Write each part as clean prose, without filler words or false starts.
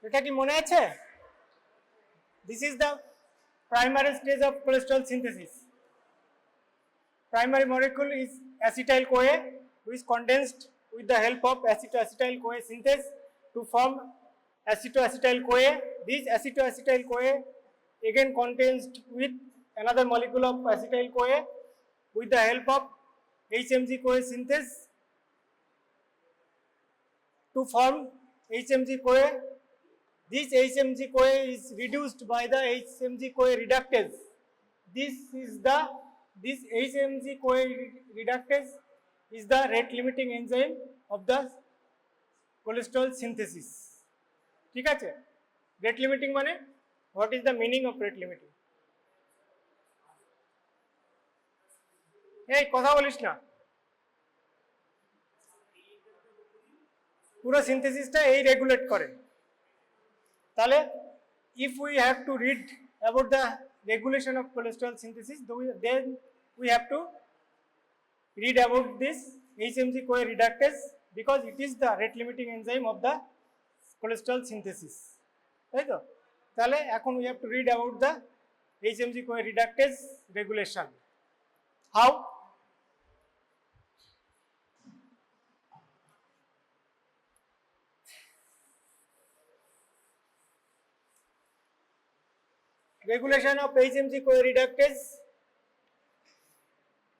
এটা কি মনে আছে? This is the primary stage of cholesterol synthesis. Primary molecule is acetyl-CoA, which is condensed with the help of aceto-acetyl-CoA synthase to form acetoacetyl-CoA. This acetoacetyl-CoA again contains with another molecule of acetyl-CoA with the help of HMG-CoA synthase to form HMG-CoA. This HMG-CoA is reduced by the HMG-CoA reductase. This HMG-CoA reductase is the rate limiting enzyme of the cholesterol synthesis. ঠিক আছে? Rate limiting মানে what is the meaning of rate limiting? এই কথা বলিস না, পুরো সিনথেসিসটা এই regulate করে। তাহলে if we have to read about the regulation of cholesterol synthesis, then we have to read about this HMG-CoA reductase because it is the rate limiting enzyme of the cholesterol synthesis. তাই তো? তাহলে এখন we have to read about the HMG-CoA reductase regulation. How? Regulation of HMG-CoA reductase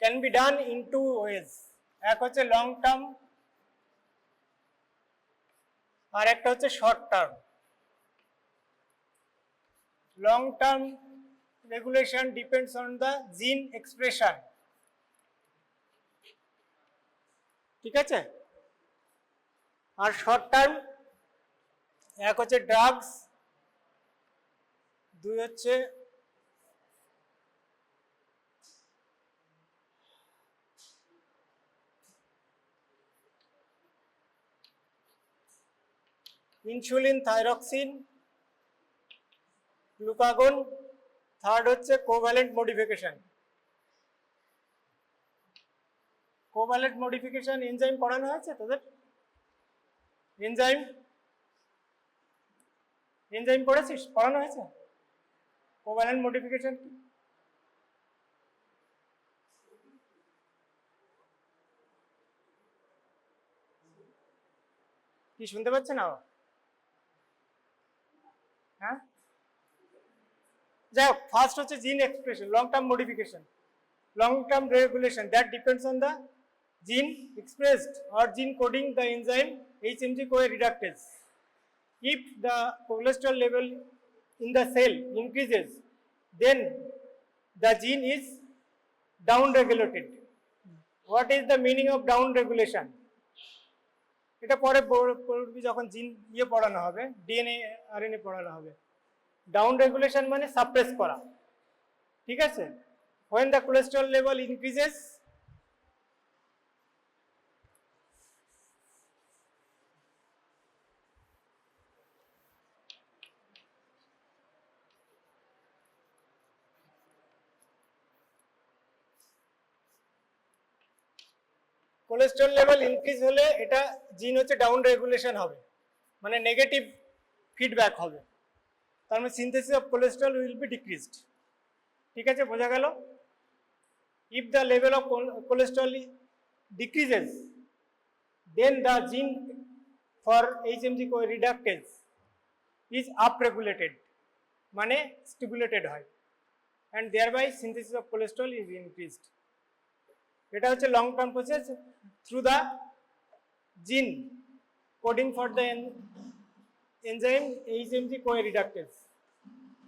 can be done in two ways. এক হচ্ছে long term আর একটা হচ্ছে short term. Long term regulation depends on the জিন expression, ঠিক আছে? আর short term এক হচ্ছে drugs, দুই হচ্ছে ইনসুলিন, থাইরক্সিন, গ্লুকাগন, থার্ড হচ্ছে covalent modification. Covalent modification enzyme পড়ানো হয়েছে তোদের? এনজাইম পড়েছিস? পড়ানো হয়েছে? কোভ্যালেন্ট মডিফিকেশন কি? কি শুনতে পাচ্ছে না? হ্যাঁ, যাই হোক, ফার্স্ট হচ্ছে জিন expression, long term modification, long term regulation that depends on the gene expressed or gene coding the enzyme HMG-CoA reductase. If the cholesterol level in the cell increases, then the gene is down regulated. What is the meaning of down regulation? এটা পরে পড়বি যখন জিন পড়ানো হবে, DNA RNA পড়ানো হবে। Down regulation মানে সাপ্রেস করা, ঠিক আছে? when the cholesterol level increases, cholesterol level increase হলে এটা জিন হচ্ছে ডাউন রেগুলেশন হবে, মানে নেগেটিভ ফিডব্যাক হবে। তার মানে synthesis of cholesterol will be decreased, ঠিক আছে? বোঝা গেল? If the level of cholesterol decreases, then the gene for HMG-CoA reductase is up regulated, মানে স্টিমুলেটেড হয়, and thereby synthesis of cholesterol is increased. এটা হচ্ছে long term process through the gene coding for the enzyme HMG-CoA reductase,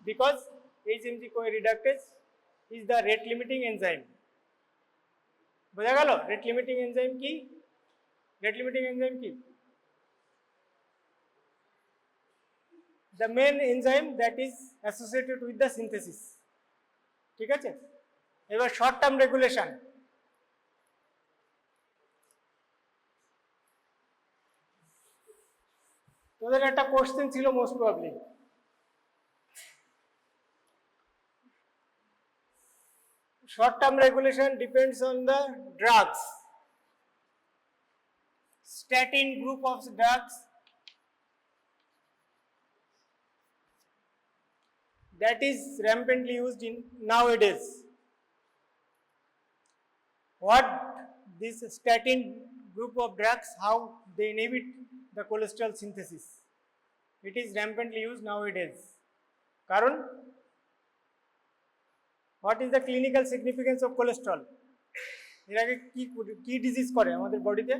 because HMG-CoA reductase is the rate limiting enzyme. বোঝা গেল? Rate limiting enzyme কি? Rate limiting enzyme কি? the main enzyme that is associated with the synthesis, ঠিক আছে? এবার short term regulation. তোদের একটা question ছিল most probably, short term regulation depends on the drugs, statin group of drugs that is rampantly used in nowadays. What this statin group of drugs, how they inhibit the cholesterol synthesis? It is rampantly used nowadays. Karon, what is the clinical significance of cholesterol? এর আগে কি disease করে আমাদের বডিতে?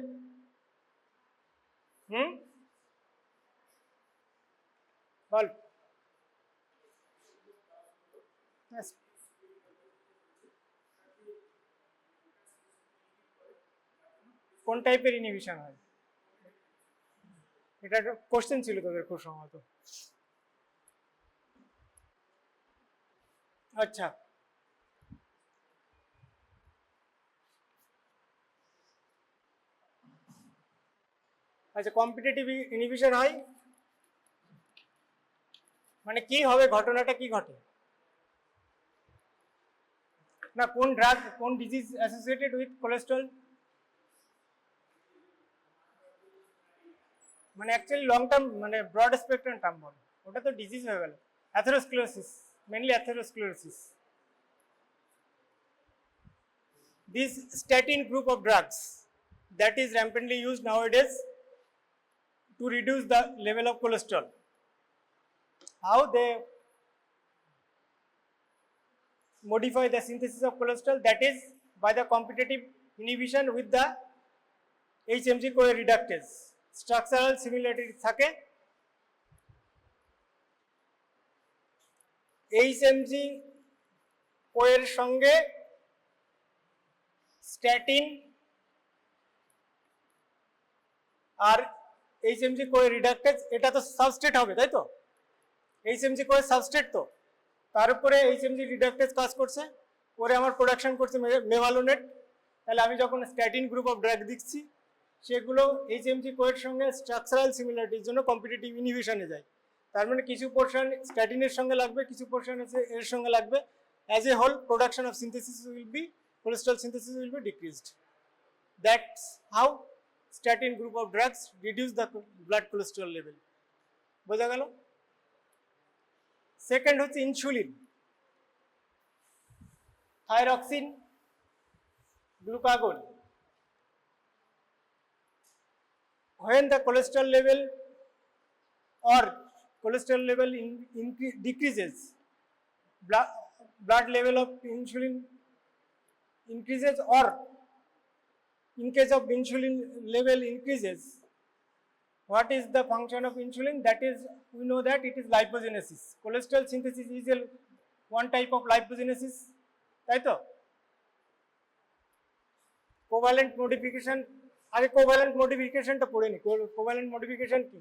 বল। কোন টাইপের inhibition হয়? এটা একটা কোশ্চেন ছিল তোদের খুব সম্ভবত। আচ্ছা, আচ্ছা, কম্পিটিটিভ ইনহিবিশন হয় মানে কি হবে, ঘটনাটা কি ঘটে? না, কোন ড্রাগ, কোন ডিজিজ অ্যাসোসিয়েটেড উইথ কোলেস্ট্রল? মানে অ্যাকচুয়ালি লং টার্ম, মানে ব্রড স্পেকট্রাম টার্ম বলে, ওটা তো ডিজিজ হয়ে গেল। Atherosclerosis, mainly atherosclerosis. This statin group of drugs that is rampantly used nowadays to reduce the level of cholesterol. How they modify the synthesis of cholesterol? That is by the competitive inhibition with the HMG-CoA reductase. Structural similarity থাকে। HMG-CoA এর সঙ্গে statin আর HMG-CoA reductase, এটা তো substrate হবে, তাই তো? HMG-CoA substrate, তো তার উপরে HMG রিডাক্টেজ কাজ করছে, করে আমার প্রোডাকশন করছে মেভালোনেট। তাহলে আমি যখন স্ট্যাটিন গ্রুপ অফ ড্রাগ দিচ্ছি, সেগুলো HMG-CoA এর সঙ্গে স্ট্রাকচারাল সিমিলারিটির জন্য কম্পিটিটিভ ইনহিবিশনে যায়। তার মানে কিছু পোর্শন স্ট্যাটিনের সঙ্গে লাগবে, কিছু পোর্শন এর সঙ্গে লাগবে। As a whole production of synthesis will be, cholesterol synthesis will be decreased. That's how statin group of drugs reduce the blood cholesterol level. বোঝা গেল? সেকেন্ড হচ্ছে insulin, thyroxine, glucagon. When the cholesterol level or cholesterol level decreases, blood level of insulin increases, or in case of insulin level increases, what is the function of insulin? That is, we know that it is lipogenesis. Cholesterol synthesis is one type of lipogenesis, তাই তো? Covalent modification, আগে covalent মডিফিকেশনটা পড়ে নি। Covalent modification কি?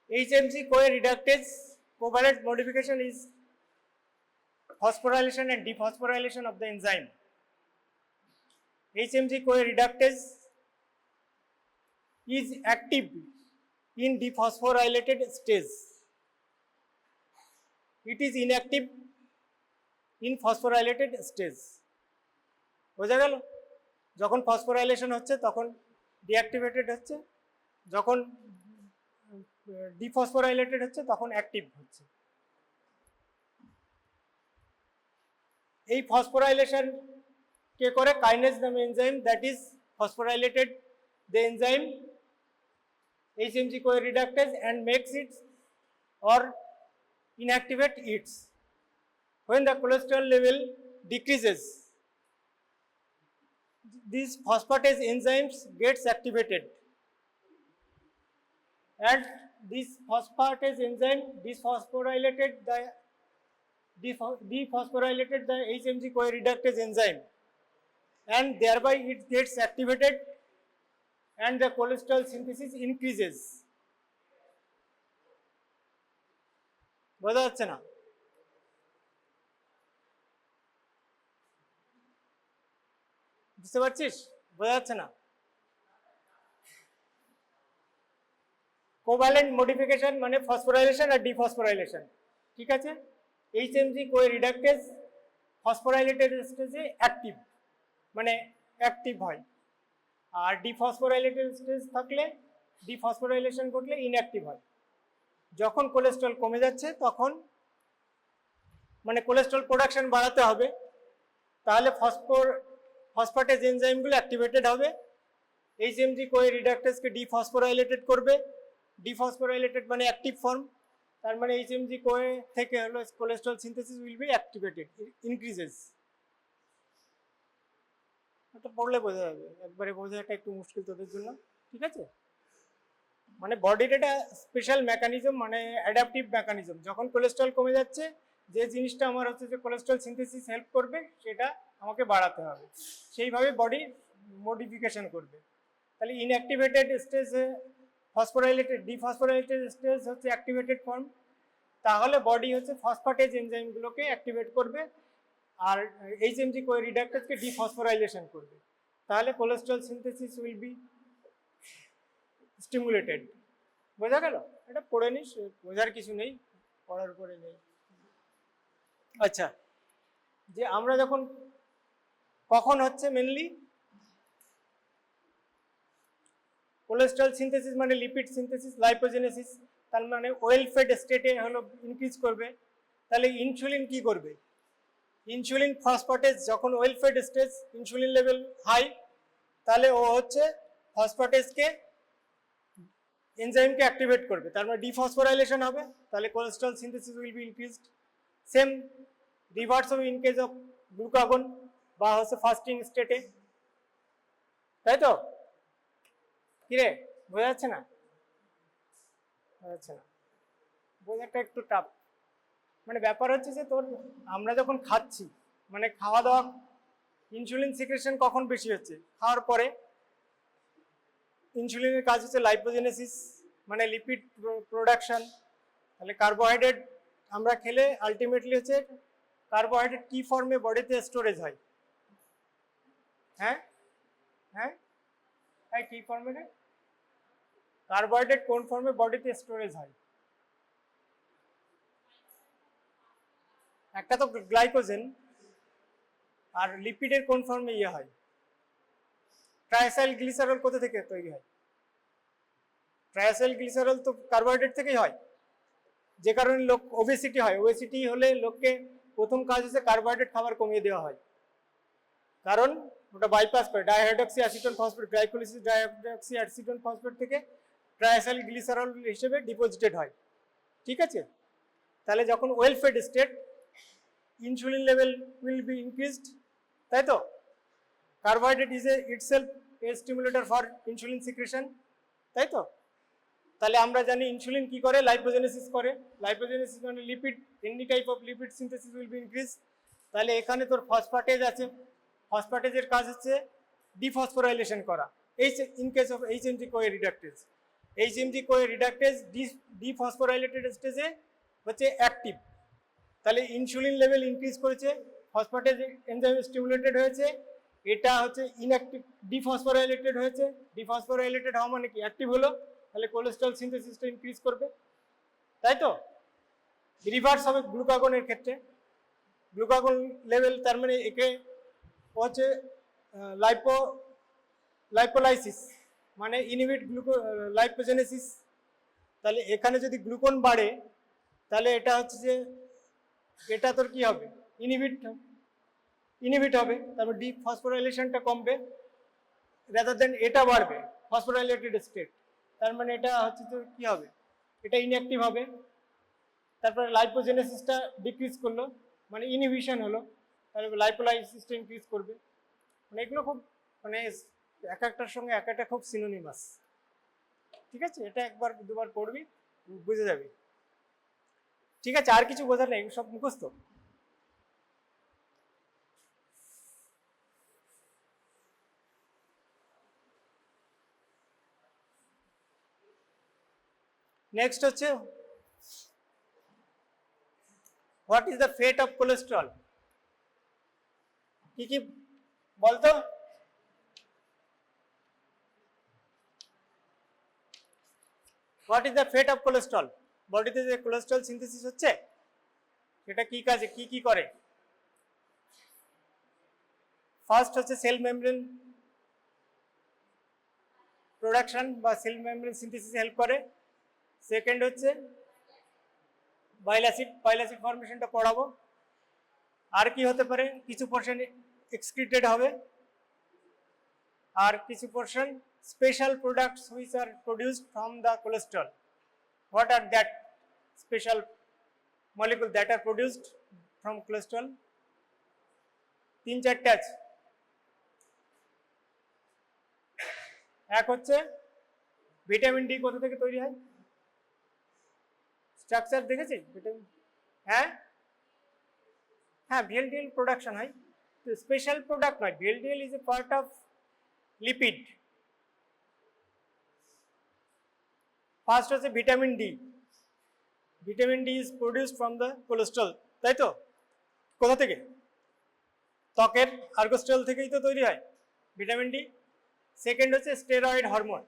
HMG-CoA reductase Covalent modification is phosphorylation and dephosphorylation of the enzyme. HMG-CoA reductase is active in dephosphorylated stage. It is inactive in phosphorylated stage. বোঝা গেল? যখন phosphorylation হচ্ছে তখন ডিঅ্যাক্টিভেটেড হচ্ছে, যখন ডিফসফোরাইলেটেড হচ্ছে তখন অ্যাক্টিভ হচ্ছে। এই ফসফোরাইলেশন কে করে? কাইনেজ নামে enzyme that is phosphorylated the enzyme HMG-CoA reductase and makes it or inactivate it. When the cholesterol level decreases, these phosphatase enzymes gets activated, and this phosphatase enzyme dephosphorylated the HMG-CoA reductase enzyme, and thereby it gets activated and the cholesterol synthesis increases. বোঝা যাচ্ছে না? বুঝতে পারছিস? বোঝা যাচ্ছে না? Covalent modification মানে phosphorylation আর dephosphorylation, ঠিক আছে? HMG-CoA রিডাক্টেজ ফসফোরাইলেটেড স্টেজে অ্যাক্টিভ, মানে অ্যাক্টিভ হয়, আর ডিফসফোরাইলেটেড স্টেজ থাকলে ডিফসফোরাইলেশন ঘটলে ইনঅ্যাক্টিভ হয়। যখন কোলেস্ট্রল কমে যাচ্ছে তখন মানে কোলেস্ট্রল প্রোডাকশন বাড়াতে হবে, তাহলে ফসফেটেজ এনজাইমগুলো অ্যাক্টিভেটেড হবে, HMG-CoA রিডাক্টেজকে ডিফসফোরাইলেটেড করবে। ডিফসফোরাইলেটেড মানে অ্যাক্টিভ ফর্ম, তার মানে HMG-CoA থেকে হলো cholesterol synthesis will B activated, increases. এটা পড়লে বোঝা যাবে, একবারে বোঝাটা একটু মুশকিল তোদের জন্য, ঠিক আছে? মানে বডির এটা স্পেশাল মেকানিজম, মানে অ্যাডাপটিভ মেকানিজম। যখন কোলেস্ট্রল কমে যাচ্ছে, যে জিনিসটা আমার হচ্ছে যে কোলেস্ট্রল সিনথেসিস হেল্প করবে সেটা আমাকে বাড়াতে হবে, সেইভাবে বডি মডিফিকেশন করবে। তাহলে ইনঅ্যাক্টিভেটেড স্টেজে ফসফোরাইলেটেড ডিফসফোরাইলেটেড স্টেজ হচ্ছে অ্যাক্টিভেটেড ফর্ম, তাহলে বডি হচ্ছে ফসফেটেজ এনজাইমগুলোকে অ্যাক্টিভেট করবে আর HMG-CoA রিডাক্টেজকে ডিফসফোরাইলেশন করবে, তাহলে cholesterol synthesis will B stimulated. বোঝা গেল? এটা পড়ে নিস, বোঝার কিছু নেই, পড়ার উপরে নেই। আচ্ছা, যে আমরা যখন কখন হচ্ছে মেনলি কোলেস্ট্রল সিনথেসিস মানে লিপিড সিনথেসিস, লাইপোজেনেসিস, তার মানে ওয়েল ফেড স্টেটে হলো ইনক্রিজ করবে। তাহলে ইনসুলিন কি করবে? ইনসুলিন ফসফেটেজ যখন well fed stage, insulin level high, তাহলে ও হচ্ছে ফসফেটেজকে এনজাইমকে অ্যাক্টিভেট করবে, তার মানে ডিফসফোরাইলেশন হবে, তাহলে cholesterol synthesis will be increased. Same reverse হবে ইন কেস অফ গ্লুকাগন বা হচ্ছে ফাস্টিং স্টেটে, তাই তো? কিরে বোঝা যাচ্ছে না? বোঝা যাচ্ছে না, বোঝাটা একটু টাফ। মানে ব্যাপার হচ্ছে যে তোর আমরা যখন খাচ্ছি, মানে খাওয়া দাওয়া, ইনসুলিন সিক্রেশন কখন বেশি হচ্ছে? খাওয়ার পরে। ইনসুলিনের কাজ হচ্ছে লাইপোজেনেসিস মানে লিপিড প্রোডাকশন। তাহলে কার্বোহাইড্রেট আমরা খেলে আলটিমেটলি হচ্ছে কার্বোহাইড্রেট কি ফর্মে বডিতে স্টোরেজ হয়? হ্যাঁ হ্যাঁ হ্যাঁ, কি ফর্মে রে? কার্বোহাইড্রেট কোন ফর্মে বডিতে স্টোরেজ হয়? একটা তো গ্লাইকোজেন, আর লিপিডের কোন ফর্মে ইয়ে হয়? ট্রাইসাইল গ্লিসারল কোথা থেকে তৈরি হয়? ট্রাইসাইল গ্লিসারল তো কার্বোহাইড্রেট থেকেই হয়, যে কারণে লোক ওবেসিটি হয়। ওবেসিটি হলে লোককে প্রথম কাজ হচ্ছে কার্বোহাইড্রেট খাবার কমিয়ে দেওয়া হয়, কারণ ওটা বাইপাস করে dihydroxy acetone phosphate, glycolysis dihydroxy acetone phosphate থেকে ট্রাইসাইল গ্লিসারল হিসেবে ডিপোজিটেড হয়, ঠিক আছে? তাহলে যখন well fade state, insulin level will be increased, তাই তো? Carbohydrate is itself A stimulator for insulin secretion, তাই তো? তাহলে আমরা জানি ইনসুলিন কি করে? লাইপোজেনেসিস করে। লাইপোজেনেসিস মানে lipid, any type of lipid synthesis will B increase. তাহলে এখানে তোর ফসফেটেজ আছে, ফসফেটেজের কাজ হচ্ছে ডিফসফোরাইলেশন করা। In case of HMG-CoA reductase, HMG-CoA reductase dephosphorylated স্টেজে হচ্ছে অ্যাক্টিভ, তাহলে ইনসুলিন লেভেল ইনক্রিজ করেছে, ফসফেটেজ এনজাইম স্টিমুলেটেড হয়েছে, এটা হচ্ছে ইনঅ্যাক্টিভ ডিফসফোরাইলেটেড হয়েছে, ডিফসফোরাইলেটেড হওয়া মানে কি অ্যাক্টিভ হলো, তাহলে কোলেস্ট্রল সিনথেসিসটা ইনক্রিজ করবে, তাই তো। রিভার্স হবে গ্লুকাগনের ক্ষেত্রে, গ্লুকাগন লেভেল তার মানে একে হচ্ছে লাইপোলাইসিস মানে ইনহিবিট লাইপোজেনেসিস, তাহলে এখানে যদি গ্লুকোন বাড়ে তাহলে এটা হচ্ছে যে এটা তোর কি হবে ইনহিবিট হবে, তারপর ডিফসফোরাইলেশনটা কমবে, রাদার দেন এটা বাড়বে ফসফোরাইলেটেড স্টেট, তার মানে এটা হচ্ছে তোর কি হবে, এটা ইনঅ্যাক্টিভ হবে, তারপরে লাইপোজেনেসিসটা ডিক্রিজ করলো মানে ইনহিবিশন হলো, তাহলে লাইপোলাইসিসটা ইনক্রিজ করবে, মানে এগুলো খুব মানে এক একটার সঙ্গে এক একটা খুব সিনোনিমাস, ঠিক আছে। এটা একবার দুবার পড়বি বুঝে যাবি, ঠিক আছে। আর কিছু বোঝার নেই, সব মুখস্থ। নেক্সট হচ্ছে what is the fate of cholesterol, কি কি বলতো। What is the fate of cholesterol, বডিতে যে কোলেস্ট্রল সিনথেসিস হচ্ছে সেটা কি কাজে কি কি করে। ফার্স্ট হচ্ছে সেল মেমব্রেন প্রোডাকশন বা সেল মেমব্রেন সিনথেসিস হেল্প করে, সেকেন্ড হচ্ছে বাইল অ্যাসিড ফর্মেশনটা পড়াবো, আর কি হতে পারে কিছু পোর্শন এক্সক্রিটেড হবে, আর কিছু portion special products which are produced from the cholesterol, what are that special molecule that are produced from cholesterol, তিন চারটে আছে। এক হচ্ছে ভিটামিন ডি কোথা থেকে তৈরি হয়, স্ট্রাকচার দেখেছি ভিটামিন, হ্যাঁ হ্যাঁ ভিএলডিএল প্রোডাকশন হয়, তো স্পেশাল প্রোডাক্ট নয়, VLDL is a part of lipid. First হচ্ছে vitamin D, vitamin D is produced from the cholesterol, তাই তো, কোথা থেকে, ত্বকের আর্গোস্টেরল থেকেই তো তৈরি হয় ভিটামিন ডি। সেকেন্ড হচ্ছে steroid hormone,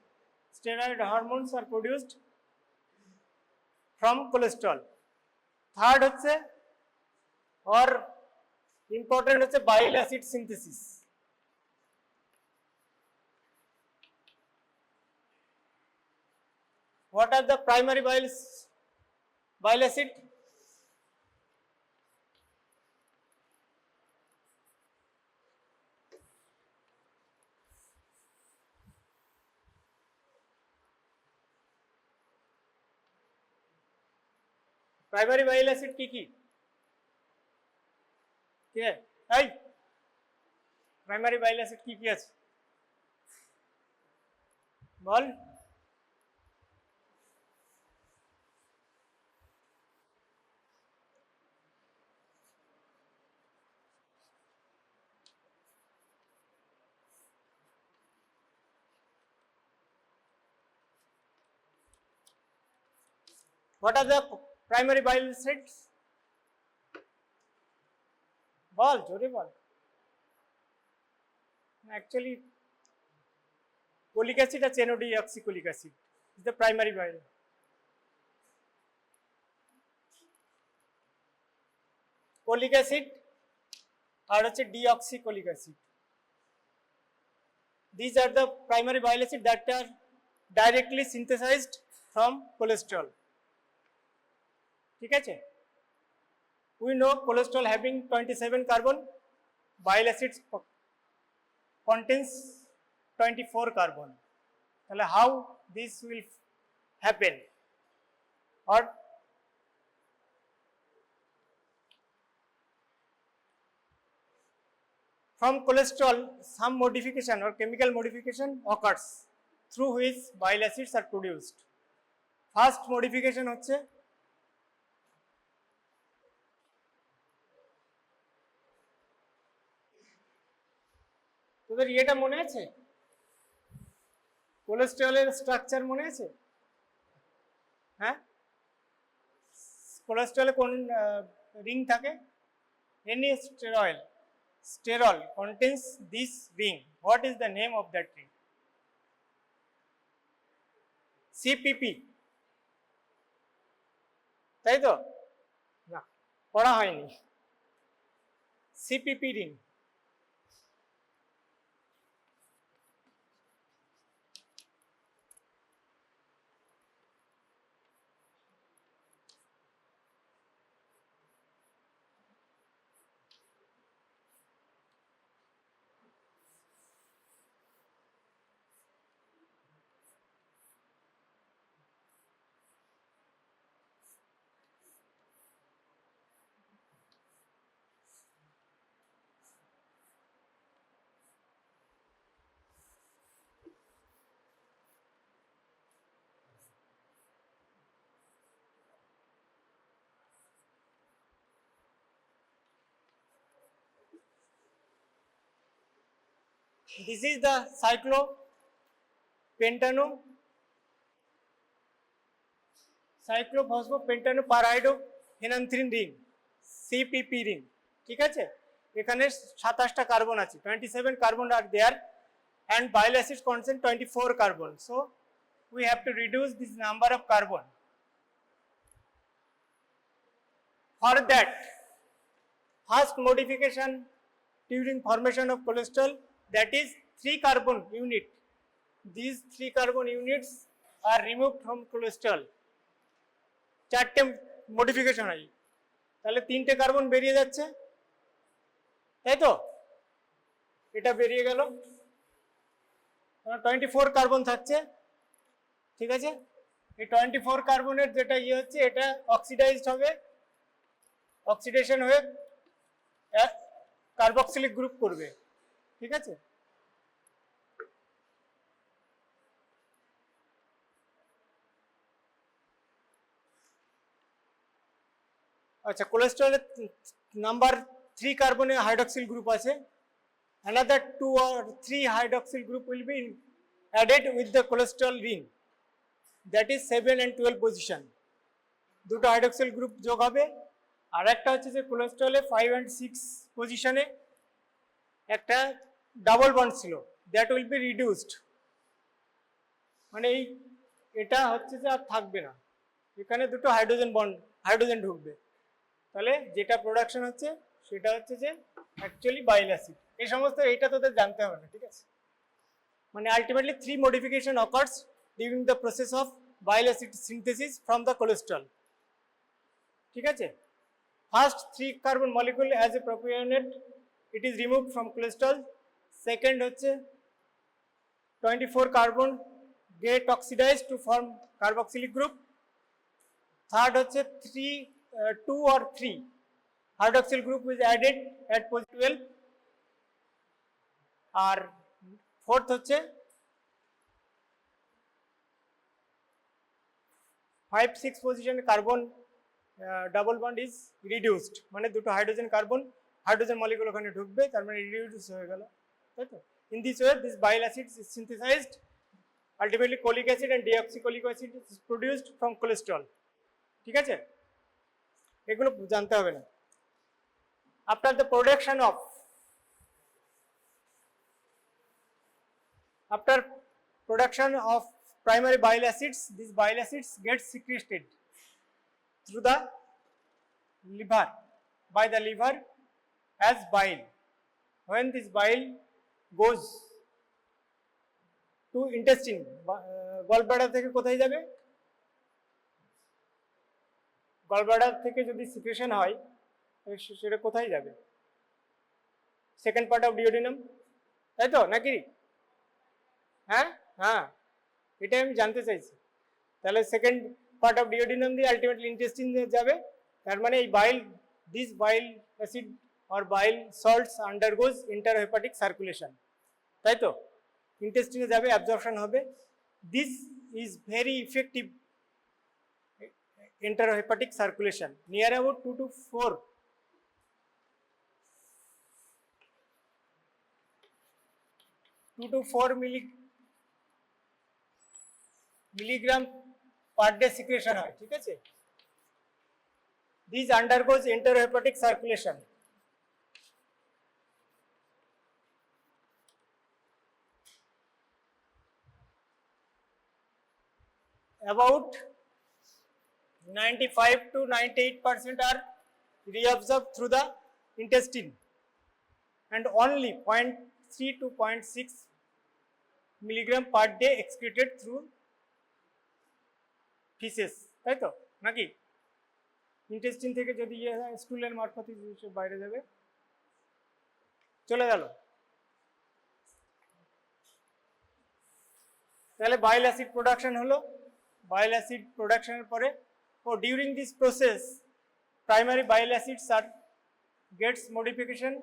steroid hormones are produced from cholesterol. Third হচ্ছে और ইম্পর্টেন্ট হচ্ছে বাইল acid synthesis. What are the primary bile acid? Primary bile acid কি কি, কে এই প্রাইমারি বাইল অ্যাসিড কি কি আছে বল। What are the primary bile acids? বল জোরে বল। Actually, folic acid or chenodeoxycholic acid is the primary bile. Folic acid আর হচ্ছে deoxycholic acid. These are the primary bile acids that are directly synthesized from cholesterol. ঠিক আছে, we know cholesterol having 27 carbon, bile acids contains 24 carbon. তাহলে how this will happen, or from cholesterol some modification or chemical modification occurs through which bile acids are produced. First modification হচ্ছে তোদের এটা মনে আছে, কোলেস্টেরলের structure মনে আছে, হ্যাঁ কোলেস্টেরলে কোন রিং থাকে? Any sterol contains this ring. What is the name of that ring? CPP. তাই তো? না, পড়া হয়নি। CPP ring. This is the cyclophosphopentanopyridophenanthrin ring, CPP ring. ঠিক আছে, এখানে 27টা কার্বন আছে, 27 carbon are there, and bile acids contain 24 carbon. So we have to reduce this number of carbon. For that, first modification during formation of cholesterol, that is 3 carbon unit. These 3 carbon units are removed from cholesterol. 4টে modification হয়, তাহলে 3টে carbon বেরিয়ে যাচ্ছে, তাই তো? এটা বেরিয়ে গেল, 24 কার্বন থাকছে। ঠিক আছে, এই 24 কার্বনের যেটা হচ্ছে, এটা অক্সিডাইজড হবে, অক্সিডেশন হয়ে কার্বক্সিলিক গ্রুপ করবে। ঠিক আছে, আচ্ছা, কোলেস্টেরলের নাম্বার 3 কার্বনে হাইড্রক্সিল গ্রুপ আছে, another 2 or 3 hydroxyl group will be added with the cholesterol ring, that is 7 and 12 position, দুটো হাইড্রক্সিল গ্রুপ যোগ হবে। আর একটা হচ্ছে যে কোলেস্টেরলে 5 and 6 পজিশনে একটা ডাবল বন্ড ছিল, দ্যাট উইল বি রিডিউসড, মানে এটা হচ্ছে যে আর থাকবে না, এখানে দুটো হাইড্রোজেন ঢুকবে, তাহলে যেটা প্রোডাকশন হচ্ছে সেটা হচ্ছে যে অ্যাকচুয়ালি বাইল অ্যাসিড। এই সমস্ত এইটা তোদের জানতে হবে না, ঠিক আছে? মানে ultimately 3 modification occurs during the process of bile acid synthesis from the cholesterol. ঠিক আছে, first 3 carbon molecule as a propionate, it is removed from cholesterol. Second হচ্ছে 24 carbon get oxidized to form carboxylic group. Third হচ্ছে 2 or 3 hydroxyl group is added at position 12. আর fourth হচ্ছে 5-6 পজিশনে carbon double bond is reduced, মানে দুটো hydrogen molecule ওখানে ঢুকবে, তার মানে রিডিউস হয়ে গেল, তাই তো? In this way this bile acid is synthesised, ultimately colic acid and deoxycholic acid is produced from cholesterol. ঠিক আছে, এগুলো জানতে হবে না। After the production of After production of primary bile acids, these bile acids get secreted through the liver, by the liver as bile. When this bile goes to intestine, gallbladder থেকে কোথায় যাবে? gallbladder থেকে যদি secretion হয় সেটা কোথায় যাবে? Second part of duodenum, তাই তো নাকি? হ্যাঁ হ্যাঁ, এটাই আমি জানতে চাইছি। তাহলে সেকেন্ড পার্ট অফ ডিওডিনাম দিয়ে আলটিমেটলি ইন্টেস্টিন যাবে, তার মানে এই this bile acid or bile salts আন্ডারগোজ ইন্টারহেপাটিক circulation, তাই তো? ইন্টেস্টিনে যাবে, অ্যাবজর্পশন হবে। This is very effective ইন্টারহেপাটিক circulation, near about 2 to 4 milligram per day secretion হয়। ঠিক আছে, These undergoes enterohepatic circulation. About 95 to 98% are reabsorbed through the intestine and only 0.3 to 0.6 milligram per day excreted through feces, তাই তো নাকি? Intestine থেকে যদি স্টুলের মারফতে বাইরে যাবে, চলে গেল। তাহলে বাইল অ্যাসিড প্রোডাকশন হলো, বাইল অ্যাসিড প্রোডাকশনের পরে during this process primary bile acids are gets modification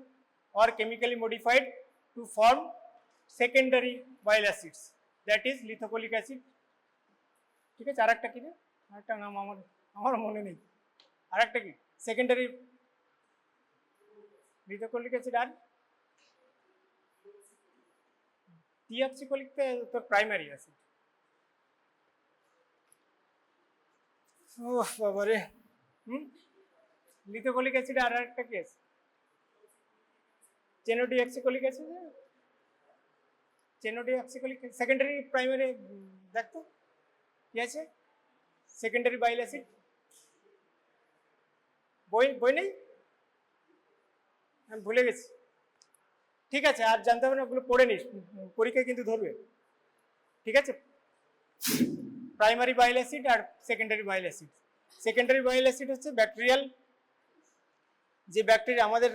or chemically modified to form secondary bile acids, that is lithocholic acid. ঠিক আছে, আরেকটা কি রে, আরেকটা নাম আমার মনে নেই, আরেকটা কি সেকেন্ডারি লিথোকলিক অ্যাসিড আর ডিঅক্সিকলিক তো প্রাইমারি অ্যাসিড। ও বাবারে, লিথোকলিক অ্যাসিড আর একটা কি আছে, চেনোডিঅক্সিকলিক অ্যাসিড, চেনোডিঅক্সিকলিক সেকেন্ডারি প্রাইমারি, দেখতো কি আছে সেকেন্ডারি বাইল অ্যাসিড, বই নেই, আমি ভুলে গেছি। ঠিক আছে, আর জানতে হবে না, ওগুলো পড়ে নিস, পরীক্ষায় কিন্তু ধরবে। ঠিক আছে, প্রাইমারি বাইল অ্যাসিড আর secondary bile acid. Secondary bile acid হচ্ছে ব্যাকটেরিয়াল, যে ব্যাকটেরিয়া আমাদের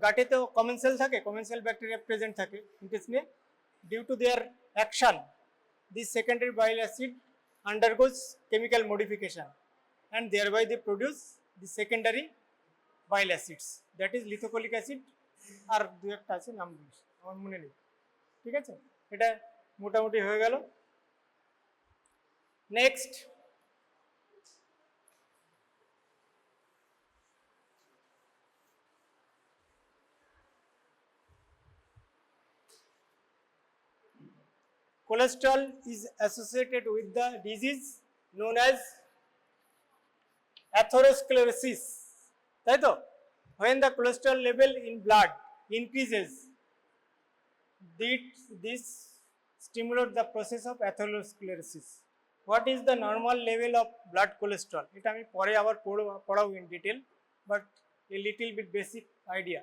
গাটেতেও কমেন্সেল থাকে, কমেন্সেল ব্যাকটেরিয়া প্রেজেন্ট থাকে ইন্টেস্টিনে, due to their action this secondary bile acid undergoes chemical modification and thereby they produce the secondary bile acids, that is lithocholic acid আর দু একটা আছে নাম বলিস, আমার মনে নেই। ঠিক আছে, এটা মোটামুটি হয়ে গেল। Next cholesterol is associated with the disease known as atherosclerosis, তাই তো? When the cholesterol level in blood increases, this stimulates the process of atherosclerosis. What is the normal level of blood cholesterol? এটা আমি পরে আবার পড়াবো in detail, but a little bit basic idea.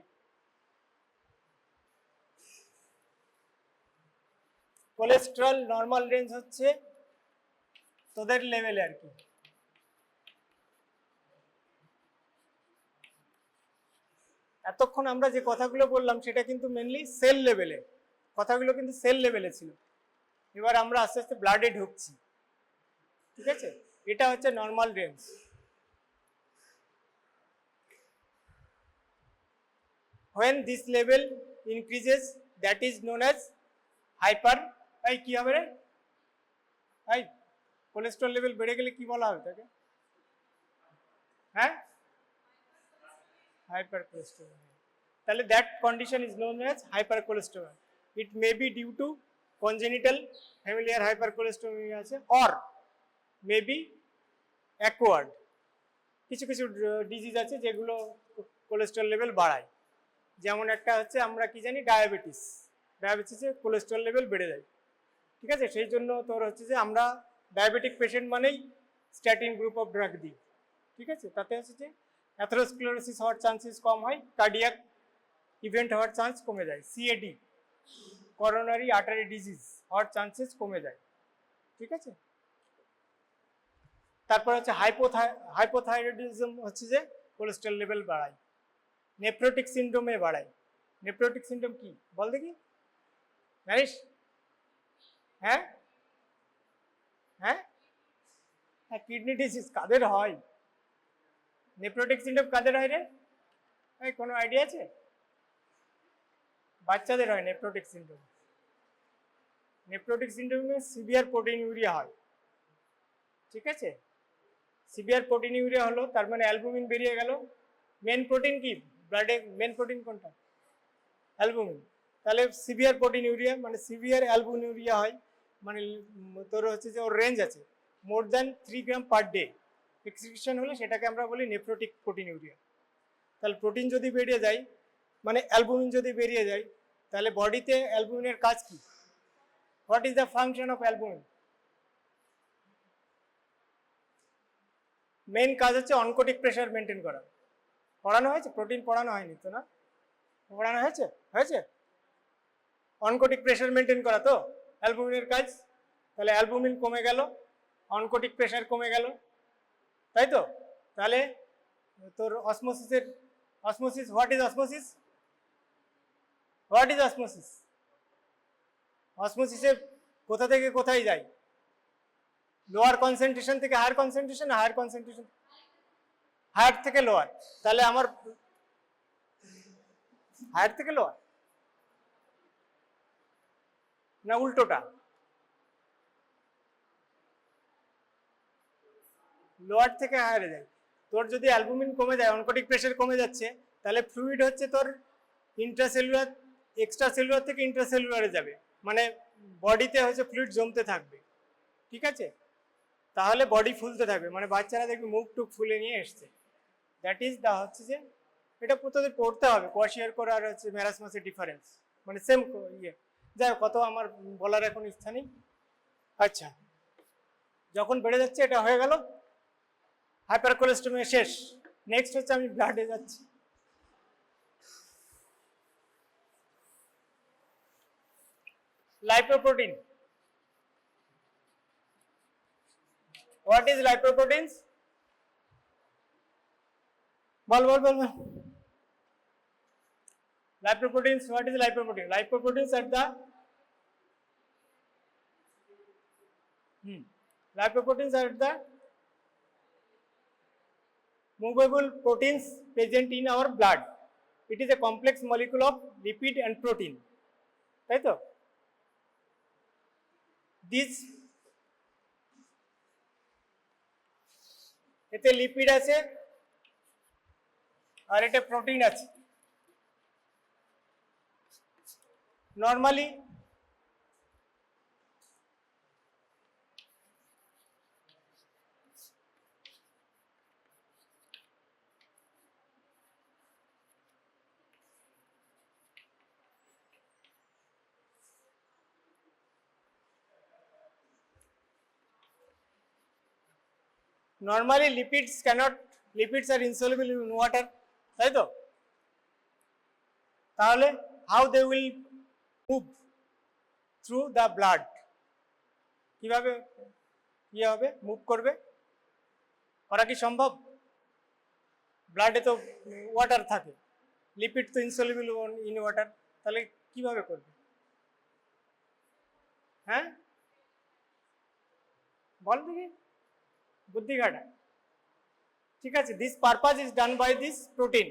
Cholesterol normal range হচ্ছে তোদের লেভেলে আর কি, এতক্ষণ আমরা যে কথাগুলো বললাম সেটা কিন্তু মেনলি সেল লেভেলে, কথাগুলো কিন্তু সেল লেভেলে ছিল। এবার আমরা আস্তে আস্তে ব্লাডে ঢুকছি। ঠিক আছে, এটা হচ্ছে normal range. when this level increases, that is known as hyper, এই কি হবে রে, এই কোলেস্টেরল লেভেল বেড়ে গেলে কি বলা হবে তাকে? হ্যাঁ, হাইপার কোলেস্টেরল। তাহলে that condition is known as hyper cholesterol. It may be due to congenital familial hyper cholesterolemia আছে, অর মে বি অ্যাকোয়ার্ড। কিছু কিছু ডিজিজ আছে যেগুলো কোলেস্টেরল লেভেল বাড়ায়, যেমন একটা হচ্ছে আমরা কি জানি ডায়াবেটিস, ডায়াবেটিসে কোলেস্টেরল লেভেল বেড়ে যায়। ঠিক আছে, সেই জন্য তোর হচ্ছে যে আমরা ডায়াবেটিক পেশেন্ট মানেই স্ট্যাটিন গ্রুপ অফ ড্রাগ দিই। ঠিক আছে, তাতে হচ্ছে যে অ্যাথেরোস্ক্লেরোসিস হওয়ার চান্সেস কম হয়, কার্ডিয়াক ইভেন্ট হওয়ার চান্স কমে যায়, সিএডি করোনারি আর্টারি ডিজিজ হওয়ার চান্সেস কমে যায়। ঠিক আছে, তারপর হচ্ছে হাইপোথাইরয়েডিজম হচ্ছে যে কোলেস্টেরল লেভেল বাড়ায়, নেফ্রোটিক সিন্ড্রোমে বাড়ায়। নেফ্রোটিক সিন্ড্রোম কি বল দেখি, জানিস? হ্যাঁ হ্যাঁ হ্যাঁ, কিডনি ডিজিজ কাদের হয়? নেফ্রোটিক সিন্ড্রোম কাদের হয় রে? এই কোনো আইডিয়া আছে? বাচ্চাদের হয় নেফ্রোটিক সিন্ড্রোম। নেফ্রোটিক সিন্ড্রোমে সিভিয়ার প্রোটিনিউরিয়া হয়। ঠিক আছে, সিভিয়ার প্রোটিনিউরিয়া হলো তার মানে অ্যালবুমিন বেরিয়ে গেল। মেন প্রোটিন কি ব্লাডে, মেন প্রোটিন কোনটা? অ্যালবুমিন। তাহলে সিভিয়ার প্রোটিনিউরিয়া মানে সিভিয়ার অ্যালবুমিনুরিয়া হয়, মানে তোর হচ্ছে যে ওর রেঞ্জ আছে মোর দ্যান 3 গ্রাম পার ডে, এক্সক্রিশন হলে সেটাকে আমরা বলি নেফ্রোটিক প্রোটিনিউরিয়া। তাহলে প্রোটিন যদি বেরিয়ে যায়, মানে অ্যালবুমিন যদি বেরিয়ে যায়, তাহলে বডিতে অ্যালবুমিনের কাজ কি? What is the function of albumin? Main কাজ হচ্ছে অনকোটিক প্রেশার মেনটেন করা। পড়ানো হয়েছে? প্রোটিন পড়ানো হয়নি তো, না পড়ানো হয়েছে? হয়েছে? অনকোটিক প্রেশার মেনটেন করা তো অ্যালবুমিনের কাজ। তাহলে অ্যালবুমিন কমে গেল, অনকোটিক প্রেশার কমে গেল, তাই তো? তাহলে তোর osmosis, what is osmosis? What is osmosis? অসমোসিসে কোথা থেকে কোথায় যায়? লোয়ার কনসেন্ট্রেশন থেকে higher concentration, higher concentration higher থেকে লোয়ার। তাহলে আমার হায়ার থেকে লোয়ার না উল্টোটা? লোয়ার থেকে হায়ারে যায়। তোর যদি অ্যালবুমিন কমে যায়, অনকোটিক প্রেশার কমে যাচ্ছে, তাহলে ফ্লুইড হচ্ছে তোর ইন্ট্রাসেলুলার, এক্সট্রা সেলুলার থেকে ইন্ট্রাসেলুলারে যাবে, মানে বডিতে হচ্ছে ফ্লুইড জমতে থাকবে, ঠিক আছে? তাহলে বডি ফুলতে থাকবে, মানে বাচ্চারা দেখবি মুখ টুক ফুলে নিয়ে এসছে। দ্যাট ইজ দা হচ্ছে যে এটা তোদের পড়তে হবে, কোয়াশিয়ার করে আর হচ্ছে ম্যারাসমাসের ডিফারেন্স, মানে সেম ইয়ে। যাই হোক, কত আমার বলার এখন ইচ্ছা নেই। আচ্ছা, যখন বেড়ে যাচ্ছে এটা হয়ে গেল হাইপার কোলেস্টেরমিয়া শেষ। নেক্সট হচ্ছে আমি ব্লাডে যাচ্ছি। লাইপোপ্রোটিন। What is lipoproteins? বল বল বল বল। Lipoproteins, what is lipoprotein? Lipoproteins at the lipoproteins are the movable proteins present in our blood. It is a complex molecule of lipid and protein. Right? These এতে lipid আছে আর এটা protein আছে। Normally lipids are insoluble in water, তাই তো? তাহলে how they will move through the blood? কিভাবে ইয়ে হবে, মুভ করবে? করা কি সম্ভব? ব্লাডে তো ওয়াটার থাকে, লিপিড তো ইনসলিবল ইন ওয়াটার, তাহলে কিভাবে করবে? হ্যাঁ বল দেখি, বুদ্ধি খাটা। ঠিক আছে, this purpose is done by this protein.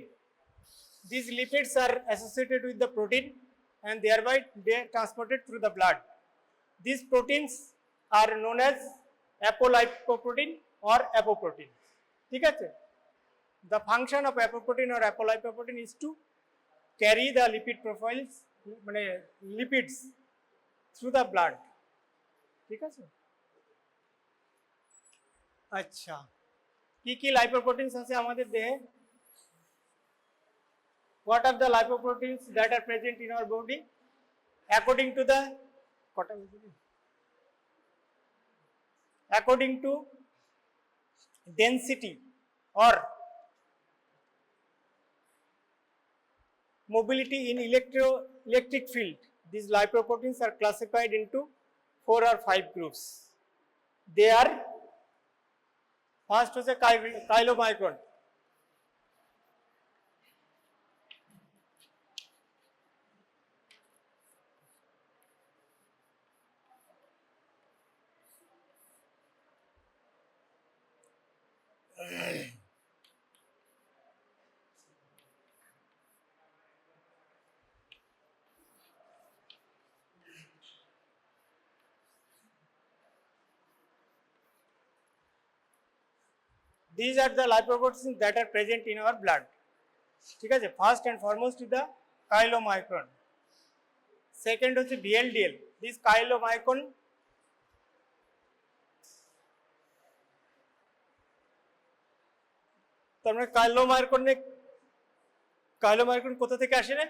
These lipids are associated with the protein and thereby they are transported through the blood. These proteins are known as apolipoprotein or apoprotein. ঠিক আছে? The function of apoprotein or apolipoprotein is to carry the lipid profiles, মানে lipids through the blood. ঠিক আছে? আচ্ছা, কি কি লাইপোপ্রোটিনস আছে আমাদের দেহে? What are the lipoproteins that are present in our body according to the density or mobility in electric field? These lipoproteins are classified into 4 or 5 groups. They are, first was a chylomicron. These are the lipoproteins that are present in our blood. ঠিক আছে, first and foremost is the chylomicron. Second হচ্ছে VLDL. This chylomicron তার মানে chylomicron কোথা থেকে আসে রে?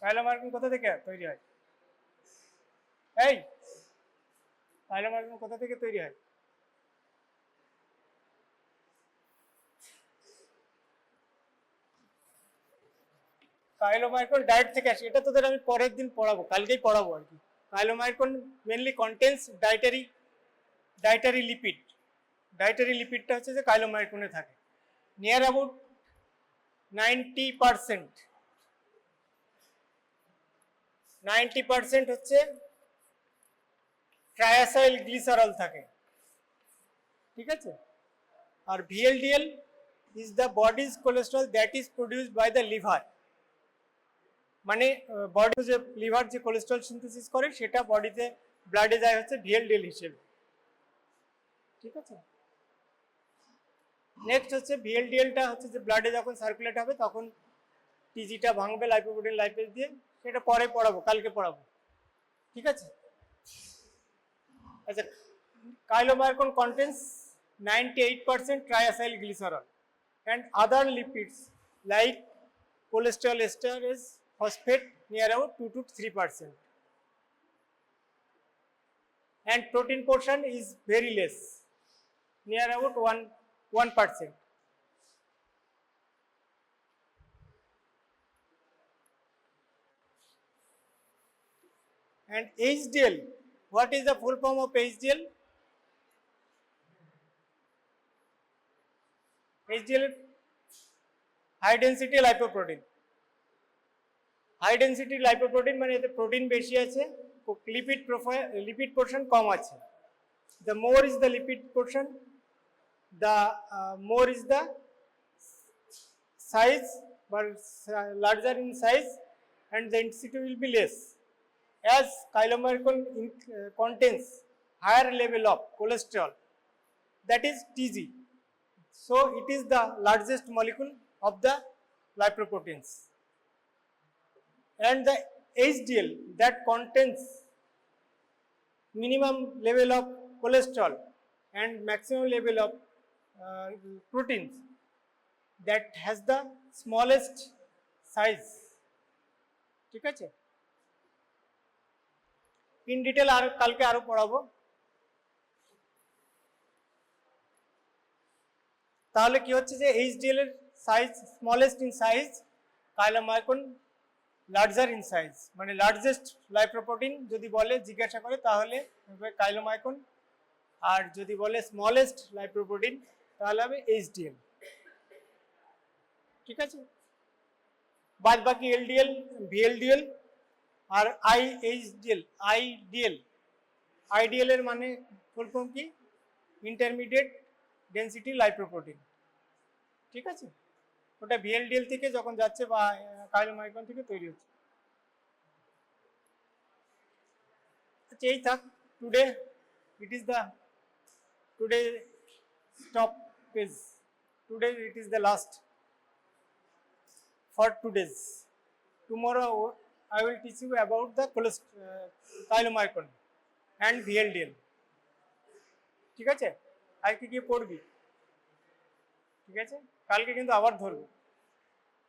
Chylomicron কোথা থেকে তৈরি হয়? এই কাইলোমাইক্রন কোথা থেকে তৈরি হয়? কাইলোমাইক্রন ডায়েট থেকে আসে, এটা তোদের আমি পরের দিন পড়াবো, কালকেই পড়াবো আর কি। Chylomicron mainly contains dietary lipid. Dietary লিপিডটা হচ্ছে যে কাইলোমাইক্রনে থাকে। নিয়ার অ্যাবাউট 90% হচ্ছে ট্রায়াসাইল গ্লিসারল থাকে, ঠিক আছে। আর VLDL is the body's cholesterol that is produced by the liver. মানে বডি যে লিভার যে কোলেস্ট্রল সিনথেসিস করে সেটা বডিতে ব্লাডে যায় হচ্ছে ভিএলডিএল হিসেবে, ঠিক আছে। নেক্সট হচ্ছে ভিএলডিএলটা হচ্ছে যে ব্লাডে যখন সার্কুলেট হবে তখন টিজিটা ভাঙবে লাইপোপ্রোটিন লাইপেজ দিয়ে, সেটা পরে পড়াবো, কালকে পড়াবো, ঠিক আছে। আচ্ছা, chylomicron contains 98% triacyl glycerol and other lipids like cholesterol esterase phosphate near about 2 to 3%, and protein portion is very less, near about 1%. And HDL, what is the full form of HDL? HDL, high density lipoprotein. High density lipoprotein মানে এতে protein বেশি আছে, lipid portion কম আছে। The more is the lipid portion, the more is the size, but larger in size, and the density will be less. As chylomicron contains higher level of cholesterol, that is TG, so it is the largest molecule of the lipoproteins. And the HDL that contains minimum level of cholesterol and maximum level of proteins, that has the smallest size, ঠিক আছে। In detail আর কালকে আরো পড়াবো। তাহলে কি হচ্ছে যে HDL এর size smallest in size, chylomicron larger in size, মানে লার্জেস্ট লাইপোপ্রোটিন যদি বলে জিজ্ঞাসা করে তাহলে হবে কাইলোমাইক্রন, আর যদি বলে স্মলেস্ট লাইপোপ্রোটিন তাহলে হবে এইচডিএল, ঠিক আছে। বাদ বাকি এলডিএল, ভিএলডিএল আর আইডিএল এর মানে ফুল ফর্ম কি? ইন্টারমিডিয়েট ডেন্সিটি লাইপোপ্রোটিন, ঠিক আছে। ওটা ভিএলডিএল থেকে যখন যাচ্ছে বা কাইলোমাইক্রন থেকে তৈরি হচ্ছে। আচ্ছা, এই থাক today, it is the today stop page, today it is the last for 2 days. Tomorrow I will teach you about the chylomicron and VLDL, ঠিক আছে। আজকে কি পড়বি, ঠিক আছে, কালকে কিন্তু আবার ধরবো।